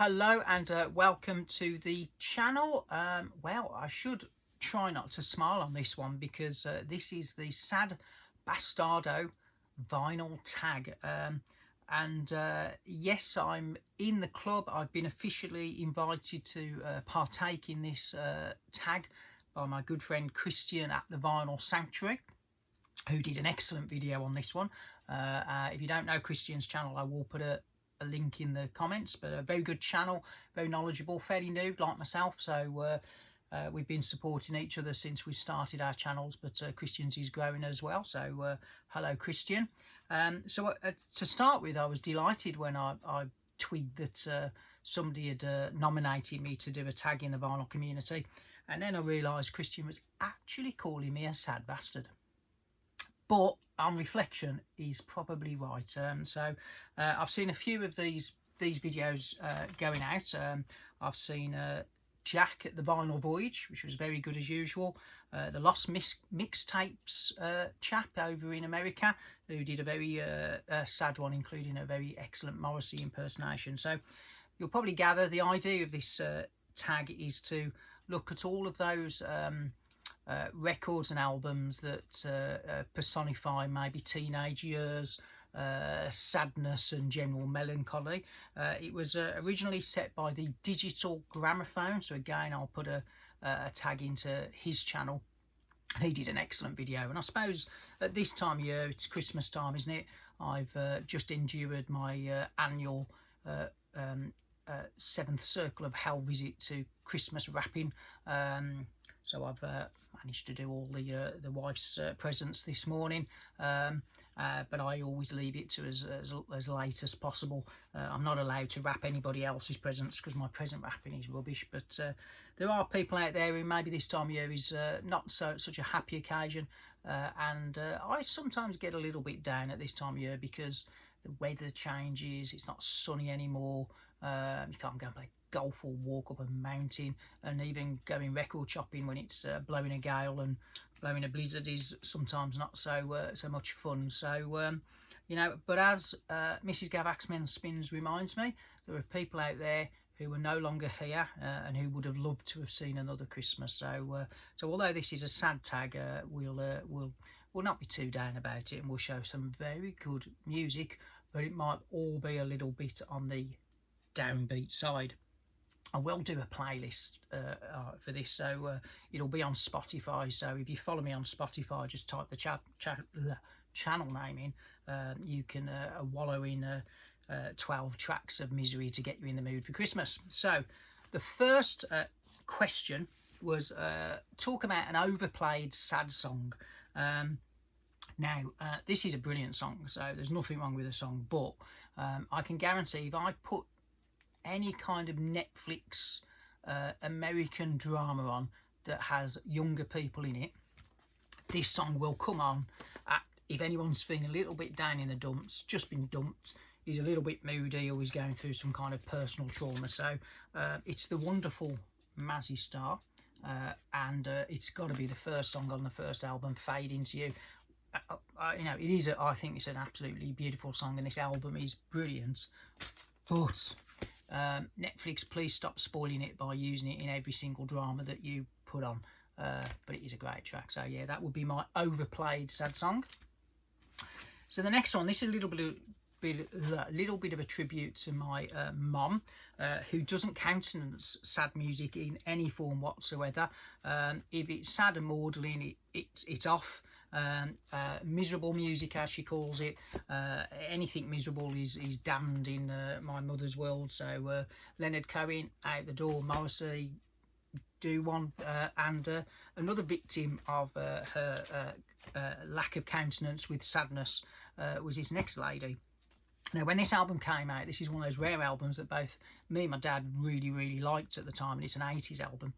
Hello and welcome to the channel. Well, I should try not to smile on this one because this is the Sad Bastardo vinyl tag. Yes, I'm in the club. I've been officially invited to partake in this tag by my good friend Christian at the Vinyl Sanctuary, who did an excellent video on this one. If you don't know Christian's channel, I will put a link in the comments, but a very good channel, very knowledgeable, fairly new like myself, so we've been supporting each other since we started our channels, but Christian's is growing as well, so hello Christian. So to start with, I was delighted when I twigged that somebody had nominated me to do a tag in the vinyl community, and then I realised Christian was actually calling me a sad bastard. But on reflection, he's probably right. I've seen a few of these videos going out. I've seen Jack at the Vinyl Voyage, which was very good as usual. The Lost Mixtapes chap over in America, who did a very sad one, including a very excellent Morrissey impersonation. So you'll probably gather the idea of this tag is to look at all of those records and albums that personify maybe teenage years, sadness and general melancholy. It was originally set by the Digital Gramophone, so again I'll put a tag into his channel. He did an excellent video, and I suppose at this time of year, it's Christmas time, isn't it? I've just endured my annual 7th Circle of Hell visit to Christmas wrapping. So I've managed to do all the wife's presents this morning, but I always leave it to as late as possible. I'm not allowed to wrap anybody else's presents because my present wrapping is rubbish, but there are people out there who maybe this time of year is not such a happy occasion, and I sometimes get a little bit down at this time of year because the weather changes, it's not sunny anymore, you can't go and play golf or walk up a mountain, and even going record shopping when it's blowing a gale and blowing a blizzard is sometimes not so much fun. So you know, but as Mrs. Gav Axman Spins reminds me, there are people out there who are no longer here and who would have loved to have seen another Christmas. So so although this is a sad tag, we'll not be too down about it, and we'll show some very good music, but it might all be a little bit on the downbeat side. I will do a playlist for this, so it'll be on Spotify. So if you follow me on Spotify, just type the channel name in. You can wallow in 12 tracks of misery to get you in the mood for Christmas. So the first question was talk about an overplayed sad song. Now, this is a brilliant song, so there's nothing wrong with the song, but I can guarantee if I put any kind of Netflix American drama on that has younger people in it, this song will come on if anyone's feeling a little bit down in the dumps, just been dumped, he's a little bit moody, or he's going through some kind of personal trauma. So it's the wonderful Mazzy Star, and it's got to be the first song on the first album, Fade Into You. You know, it is I think it's an absolutely beautiful song, and this album is brilliant, but Netflix, please stop spoiling it by using it in every single drama that you put on. But it is a great track. So yeah, that would be my overplayed sad song. So the next one, this is a little bit of a tribute to my mom, who doesn't countenance sad music in any form whatsoever. If it's sad and maudlin, it's off. Miserable music, as she calls it, anything miserable is damned in my mother's world. So Leonard Cohen, out the door, Morrissey, do one, and another victim of her lack of countenance with sadness was his next lady. Now, when this album came out, this is one of those rare albums that both me and my dad really liked at the time, and it's an 80s album.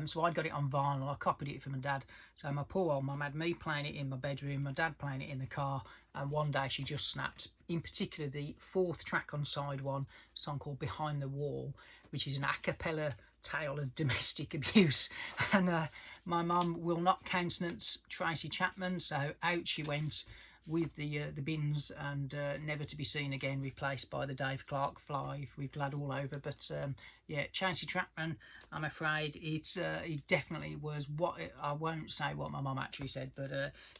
So I got it on vinyl, I copied it from my dad. So my poor old mum had me playing it in my bedroom, my dad playing it in the car, and one day she just snapped. In particular, the 4th track on side 1, a song called Behind the Wall, which is an a cappella tale of domestic abuse. And my mum will not countenance Tracy Chapman, so out she went. with the bins and Never to Be Seen Again, replaced by the Dave Clark Fly with Glad All Over. But yeah, Chancy Chapman, I'm afraid it definitely was what I won't say what my mum actually said, but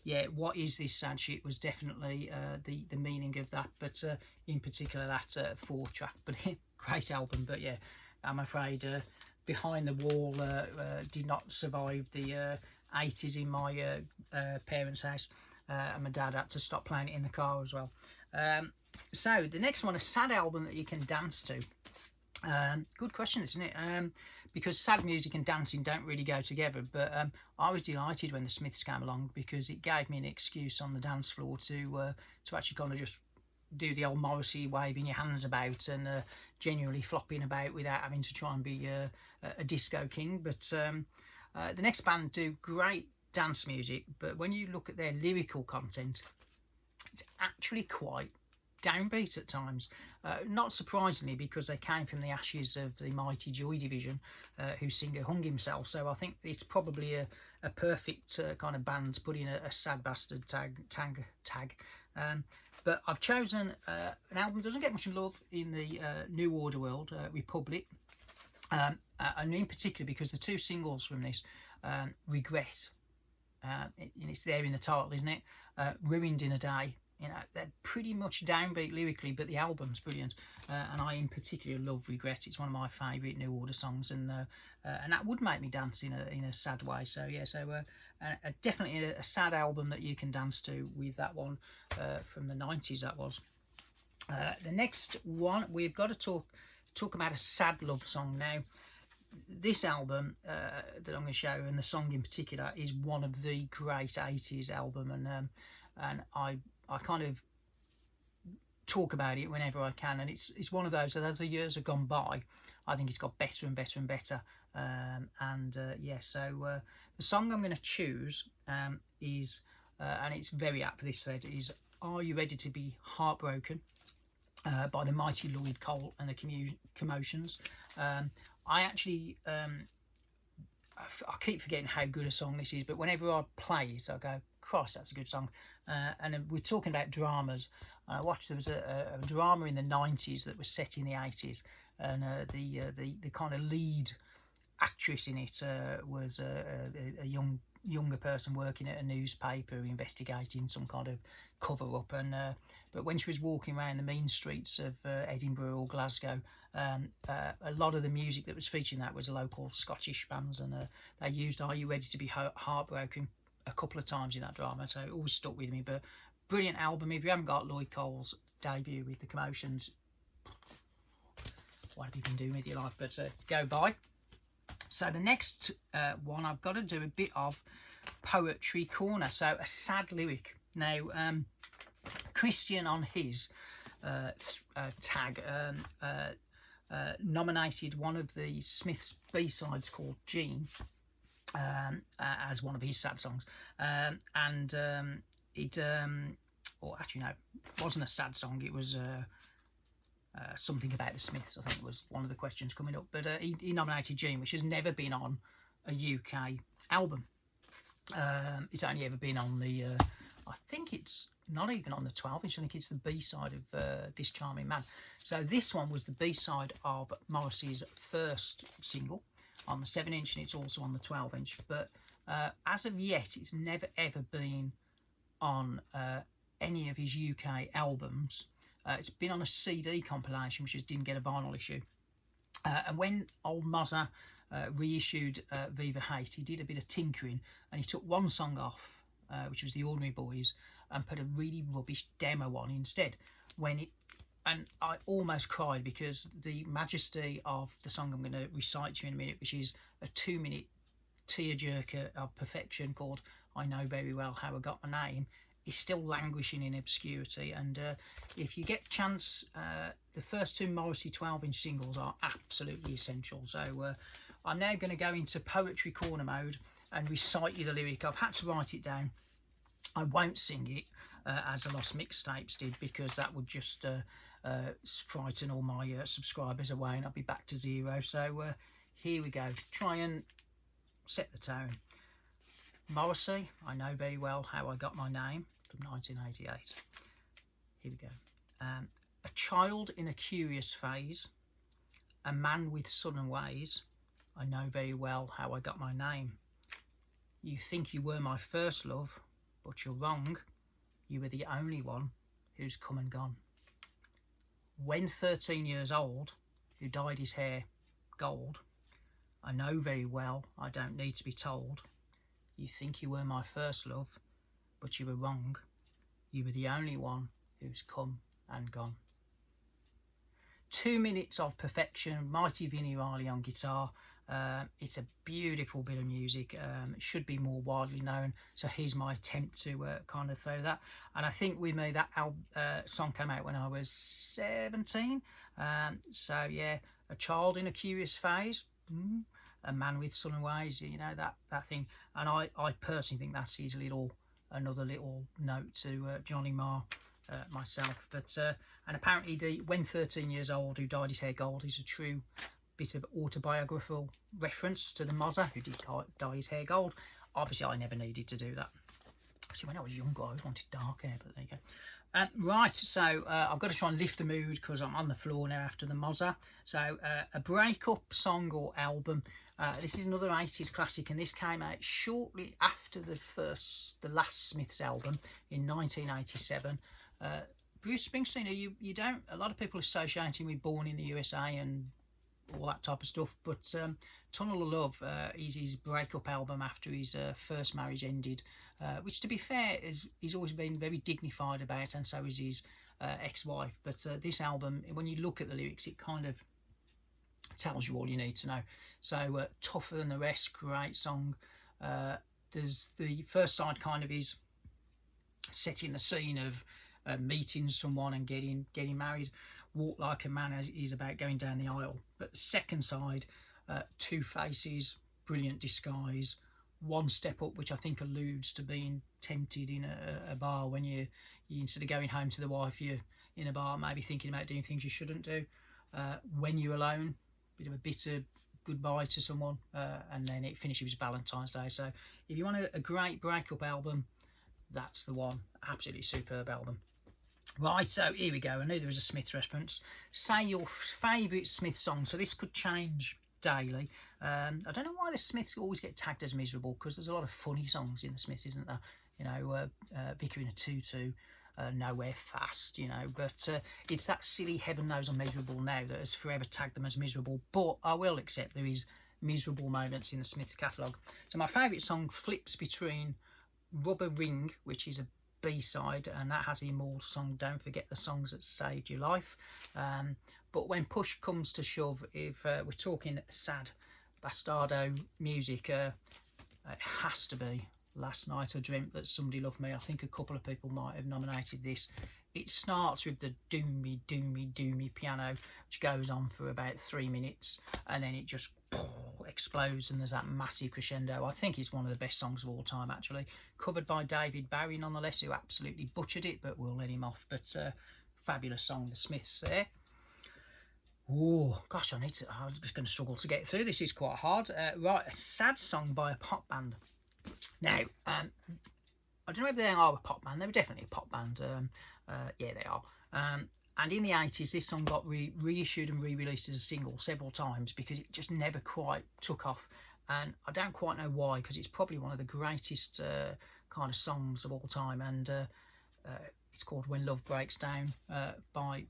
yeah, what is this sad shit was definitely the meaning of that. But in particular that 4-track, but great album. But yeah, I'm afraid Behind the Wall did not survive the 80s in my parents' house, and my dad had to stop playing it in the car as well. So the next one, a sad album that you can dance to. Good question, isn't it? Because sad music and dancing don't really go together, but I was delighted when the Smiths came along, because it gave me an excuse on the dance floor to actually kind of just do the old Morrissey waving your hands about and genuinely flopping about without having to try and be a disco king. But the next band do great dance music, but when you look at their lyrical content, it's actually quite downbeat at times. Not surprisingly, because they came from the ashes of the mighty Joy Division, whose singer hung himself. So I think it's probably a perfect kind of band to put in a sad bastard tag. But I've chosen an album that doesn't get much love in the New Order world, Republic, and in particular because the 2 singles from this, Regret, and it's there in the title, isn't it? Ruined in a Day. You know, they're pretty much downbeat lyrically, but the album's brilliant, and I in particular love Regret. It's one of my favourite New Order songs, and that would make me dance in a sad way. So yeah, definitely a sad album that you can dance to with that one from the 90s. That was. The next one, we've got to talk about a sad love song now. This album that I'm going to show, and the song in particular, is one of the great 80s album, and I kind of talk about it whenever I can, and it's one of those that as the years have gone by, I think it's got better and better and better. Yeah, so the song I'm going to choose is, and it's very apt for this thread, is Are You Ready to Be Heartbroken by the mighty Lloyd Cole and the Commotions. I actually, I keep forgetting how good a song this is, but whenever I play it, I go, Christ, that's a good song. And we're talking about dramas. I watched, there was a drama in the 90s that was set in the 80s, and the kind of lead actress in it was a younger person working at a newspaper investigating some kind of cover-up, and but when she was walking around the mean streets of Edinburgh or Glasgow, a lot of the music that was featured in that was local Scottish bands, and they used Are You Ready to Be Heartbroken a couple of times in that drama, so it always stuck with me. But brilliant album. If you haven't got Lloyd Cole's debut with the Commotions, what have you been doing with your life? But go by. So the next one, I've got to do a bit of Poetry Corner, so a sad lyric. Now Christian on his tag nominated one of the Smiths B-sides called Jean as one of his sad songs, or actually no, it wasn't a sad song, it was something about the Smiths, I think was one of the questions coming up, but he nominated Jean, which has never been on a UK album. It's only ever been on the I think it's not even on the 12-inch, I think it's the B-side of This Charming Man. So this one was the B-side of Morrissey's first single on the 7-inch, and it's also on the 12-inch, but as of yet it's never ever been on any of his UK albums. It's been on a CD compilation, which just didn't get a vinyl issue, and when old Mozza reissued Viva Hate, he did a bit of tinkering, and he took one song off, which was The Ordinary Boys, and put a really rubbish demo on instead. And I almost cried, because the majesty of the song I'm going to recite to you in a minute, which is a 2-minute tearjerker of perfection called I Know Very Well How I Got My Name, is still languishing in obscurity. And if you get a chance, the first 2 Morrissey 12-inch singles are absolutely essential. So I'm now going to go into Poetry Corner mode and recite you the lyric. I've had to write it down. I won't sing it as the Lost Mixtapes did, because that would just frighten all my subscribers away, and I'll be back to 0. So here we go. Try and set the tone. Morrissey, I know very well how I got my name. from 1988. Here we go. A child in a curious phase, a man with sullen ways, I know very well how I got my name. You think you were my first love, but you're wrong. You were the only one who's come and gone. When 13 years old, who dyed his hair gold, I know very well, I don't need to be told. You think you were my first love, but you were wrong. You were the only one who's come and gone. 2 minutes of perfection, Mighty Vinnie Riley on guitar. It's a beautiful bit of music. It should be more widely known, so here's my attempt to kind of throw that. And I think with me that song came out when I was 17. So yeah, a child in a curious phase, a man with sullen ways, you know, that thing. And I personally think that's his another little note to Johnny Marr. Myself, but and apparently when 13 years old, who dyed his hair gold is a true bit of autobiographical reference to the Mozza who did dye his hair gold. Obviously I never needed to do that. See, when I was younger I always wanted dark hair, but there you go. Right, so I've got to try and lift the mood because I'm on the floor now after the Mozza. So a breakup song or album. This is another 80s classic, and this came out shortly after the last Smiths album in 1987. Bruce Springsteen, you don't, a lot of people associate him with Born in the USA and all that type of stuff, but Tunnel of Love is his breakup album after his first marriage ended, which, to be fair, he's always been very dignified about, and so is his ex-wife. But this album, when you look at the lyrics, it kind of tells you all you need to know. So Tougher Than the Rest, great song. There's the first side kind of is setting the scene of meeting someone and getting married. Walk Like a Man is about going down the aisle. But the second side, Two Faces, Brilliant Disguise, One Step Up, which I think alludes to being tempted in a bar when you instead of going home to the wife, you're in a bar maybe thinking about doing things you shouldn't do. When You're Alone, bit of a bitter goodbye to someone, and then it finishes with Valentine's Day. So if you want a great breakup album, that's the one. Absolutely superb album. Right, so here we go. I knew there was a Smiths reference. Say your favourite Smiths song. So this could change daily. I don't know why the Smiths always get tagged as miserable, because there's a lot of funny songs in the Smiths, isn't there? You know, Vicar in a Tutu, Nowhere Fast, you know. But it's that silly Heaven Knows I'm Miserable Now that has forever tagged them as miserable. But I will accept there is miserable moments in the Smiths catalogue. So my favourite song flips between Rubber Ring, which is a B-side, and that has the immortal song Don't Forget the Songs That Saved Your Life. But when push comes to shove, if we're talking sad bastardo music, it has to be Last Night I Dreamt That Somebody Loved Me. I think a couple of people might have nominated this. It starts with the doomy, doomy, doomy piano, which goes on for about 3 minutes, and then it just explodes, and there's that massive crescendo. I think it's one of the best songs of all time, actually. Covered by David Bowie, nonetheless, who absolutely butchered it, but we'll let him off. But fabulous song, the Smiths there. Oh, gosh, I'm just going to struggle to get through. This is quite hard. Right, a sad song by a pop band. Now, I don't know if they are a pop band. They were definitely a pop band. Yeah, they are. And in the 80s, this song got reissued and re-released as a single several times because it just never quite took off. And I don't quite know why, because it's probably one of the greatest kind of songs of all time. And it's called When Love Breaks Down by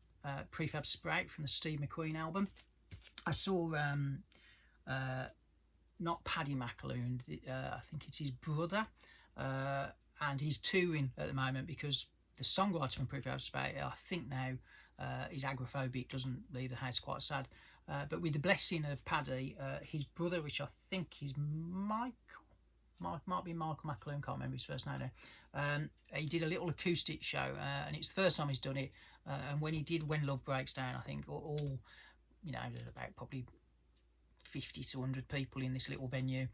Prefab Sprout from the Steve McQueen album. I saw not Paddy McAloon, I think it's his brother, and he's touring at the moment because the songwriter from Prefab Sprout, I think now, is agoraphobic, doesn't leave the house, quite sad. But with the blessing of Paddy, his brother, which I think is might be Michael McAloon, can't remember his first name now. He did a little acoustic show, and it's the first time he's done it. And when he did When Love Breaks Down, I think all you know, there's about probably 50 to 100 people in this little venue.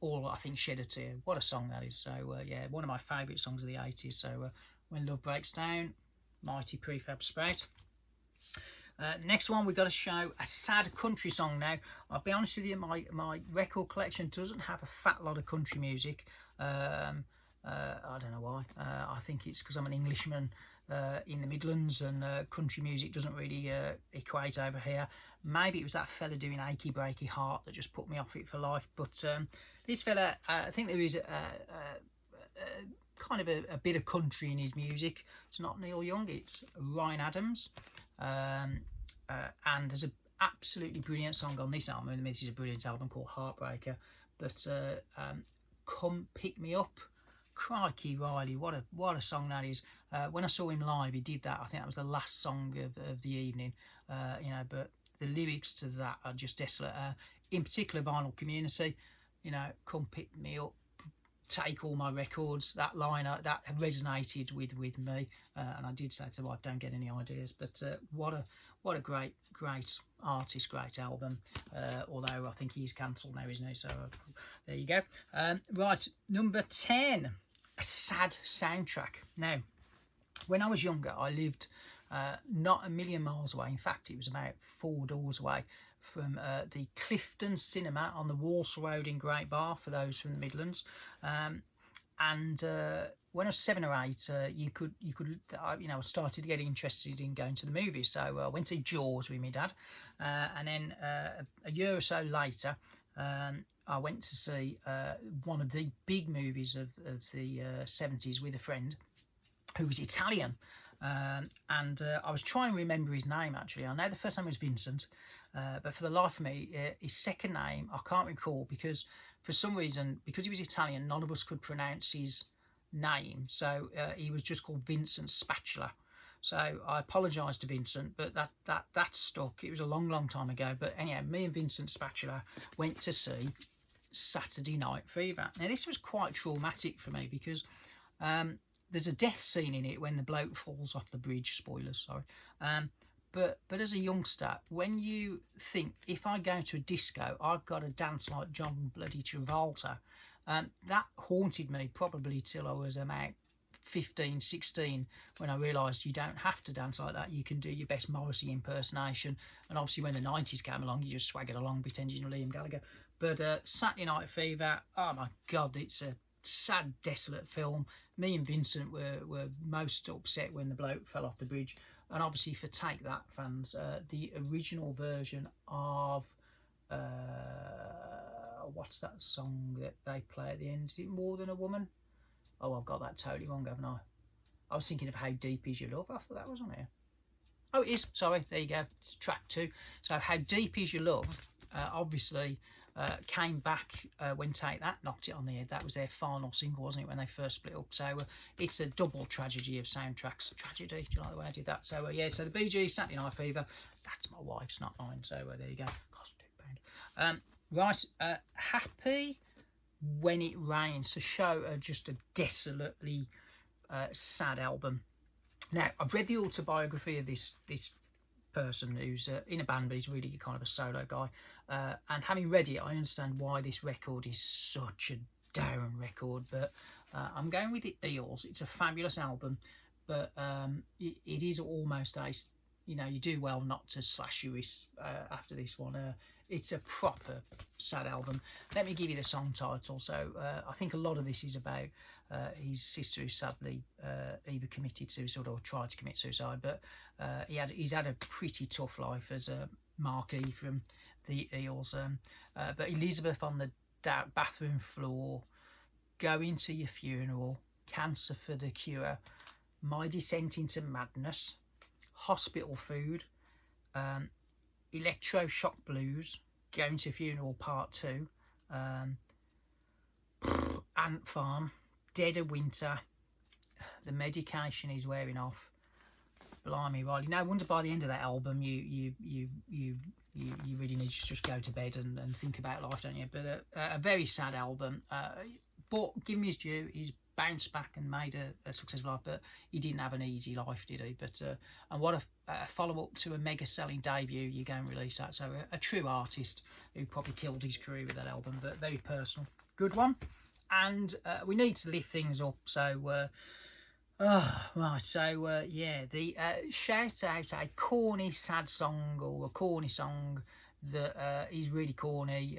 All, I think, shed a tear. What a song that is. So yeah, one of my favourite songs of the 80s. So When Love Breaks Down, mighty Prefab Sprout. Next one, we've got to show a sad country song now. I'll be honest with you, my record collection doesn't have a fat lot of country music. I don't know why. I think it's because I'm an Englishman in the Midlands, and country music doesn't really equate over here. Maybe it was that fella doing Achy Breaky Heart that just put me off it for life. But this fella, I think there is kind of a bit of country in his music. It's not Neil Young, it's Ryan Adams. And there's an absolutely brilliant song on this album. I mean, this is a brilliant album called Heartbreaker. But Come Pick Me Up. Crikey Riley, what a song that is. When I saw him live, he did that. I think that was the last song of the evening. But the lyrics to that are just desolate. In particular, Vinyl Community, come pick me up, take all my records. That line that resonated with me, and I did say to the wife, don't get any ideas. But what a great artist, great album. Although I think he's cancelled now, isn't he? So there you go. Right, number 10, a sad soundtrack. Now, when I was younger, I lived not a million miles away. In fact, it was about 4 doors away from the Clifton Cinema on the Walsall Road in Great Bar, for those from the Midlands. And when I was 7 or 8, I started getting interested in going to the movies. So I went to Jaws with my dad, and then a year or so later, I went to see one of the big movies of the 70s with a friend who was Italian. And I was trying to remember his name, actually. I know the first name was Vincent, but for the life of me, his second name, I can't recall, because for some reason, because he was Italian, none of us could pronounce his name. So he was just called Vincent Spatula. So I apologise to Vincent, but that stuck. It was a long time ago. But anyhow, me and Vincent Spatula went to see Saturday Night Fever. Now, this was quite traumatic for me, because there's a death scene in it when the bloke falls off the bridge. Spoilers, sorry. But as a youngster, when you think, if I go to a disco, I've got to dance like John bloody Travolta, that haunted me probably till I was about 15, 16, when I realised you don't have to dance like that. You can do your best Morrissey impersonation. And obviously when the 90s came along, you just swaggered along pretending you're Liam Gallagher. But Saturday Night Fever, oh my God, it's a sad, desolate film. Me and Vincent were most upset when the bloke fell off the bridge. And obviously for Take That fans, the original version of what's that song that they play at the end? Is it More Than a Woman? Oh, I've got that totally wrong, haven't I? I was thinking of How Deep Is Your Love. I thought that was on here. Oh, it is. Sorry, there you go. It's track 2. So How Deep Is Your Love, obviously, came back when Take That knocked it on the head. That was their final single, wasn't it, when they first split up? So it's a double tragedy of soundtracks. Tragedy, do you like the way I did that? So yeah, so the Bee Gees, Saturday Night Fever. That's my wife's, not mine. So there you go. Cost £2. Right, Happy When It Rains, to show just a desolately sad album. Now, I've read the autobiography of this person who's in a band, but he's really kind of a solo guy. And having read it, I understand why this record is such a down record. But I'm going with the Eels. It's a fabulous album, but it is almost a, you do well not to slash your wrists after this one. It's a proper sad album. Let me give you the song title. So I think a lot of this is about his sister, who sadly either committed suicide or tried to commit suicide. But he's had a pretty tough life as a marquee from the Eels. But Elizabeth on the bathroom floor, Going to Your Funeral, Cancer for the Cure, My Descent into Madness, Hospital Food, Electroshock Blues, Going to Funeral Part 2, Ant Farm, Dead of Winter, The Medication Is Wearing Off. Blimey, Riley. No wonder by the end of that album you really need to just go to bed and think about life, don't you? But a very sad album. But give him his due. He's bounced back and made a successful life, but he didn't have an easy life, did he? But and what a follow-up to a mega-selling debut. You go and release that. So a true artist who probably killed his career with that album, but very personal. Good one. And we need to lift things up. So right. So yeah, the shout out a corny sad song, or a corny song that is really corny.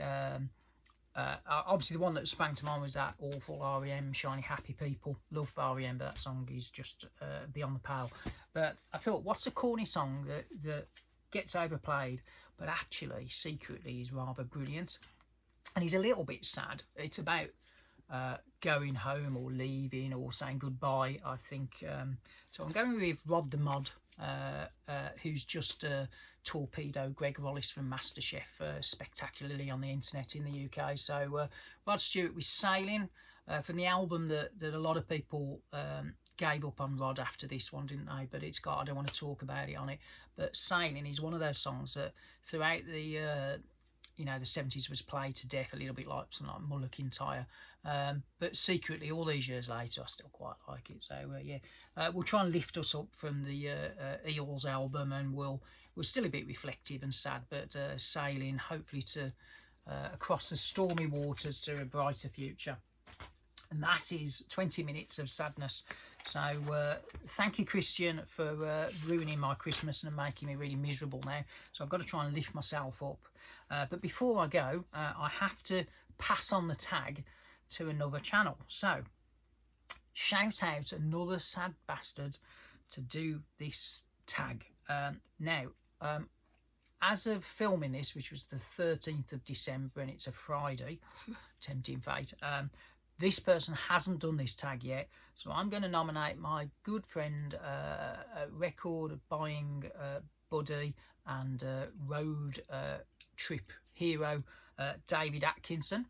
obviously the one that sprang to mind was that awful REM Shiny Happy People. Love REM, but that song is just beyond the pale. But I thought, what's a corny song that gets overplayed but actually secretly is rather brilliant? And he's a little bit sad. It's about going home or leaving or saying goodbye, I think. So I'm going with Rod the Mod, who's just torpedoed Greg Wallace from MasterChef spectacularly on the internet in the UK. So Rod Stewart with Sailing, from the album that a lot of people gave up on Rod after this one, didn't they? But it's got, I don't want to talk about it on it, but Sailing is one of those songs that throughout the the 70s was played to death, a little bit like something like Muller Kintyre, but secretly all these years later I still quite like it. So we'll try and lift us up from the Eels album, and we'll still a bit reflective and sad, but sailing hopefully to across the stormy waters to a brighter future. And that is 20 minutes of sadness. So thank you, Christian, for ruining my Christmas and making me really miserable now. So I've got to try and lift myself up. But before I go, I have to pass on the tag to another channel. So shout out another sad bastard to do this tag. Now, as of filming this, which was the 13th of December, and it's a Friday, tempting fate, this person hasn't done this tag yet, so I'm going to nominate my good friend, record buying buddy and road trip hero, David Atkinson,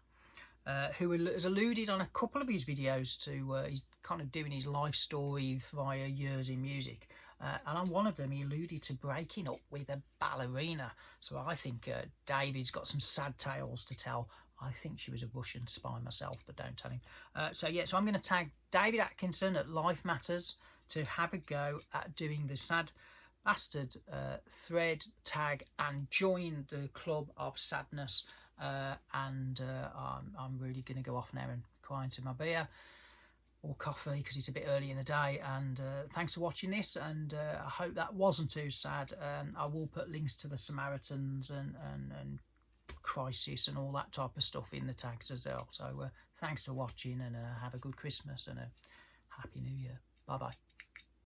who has alluded on a couple of his videos to he's kind of doing his life story via years in music. And on one of them, he alluded to breaking up with a ballerina. So I think David's got some sad tales to tell. I think she was a Russian spy myself, but don't tell him. So I'm going to tag David Atkinson at Life Matters to have a go at doing the sad bastard thread tag and join the club of sadness. I'm really going to go off now and cry into my beer or coffee because it's a bit early in the day. And thanks for watching this, and I hope that wasn't too sad. I will put links to the Samaritans and Crisis and all that type of stuff in the tags as well. So thanks for watching, and have a good Christmas and a Happy New Year. Bye bye.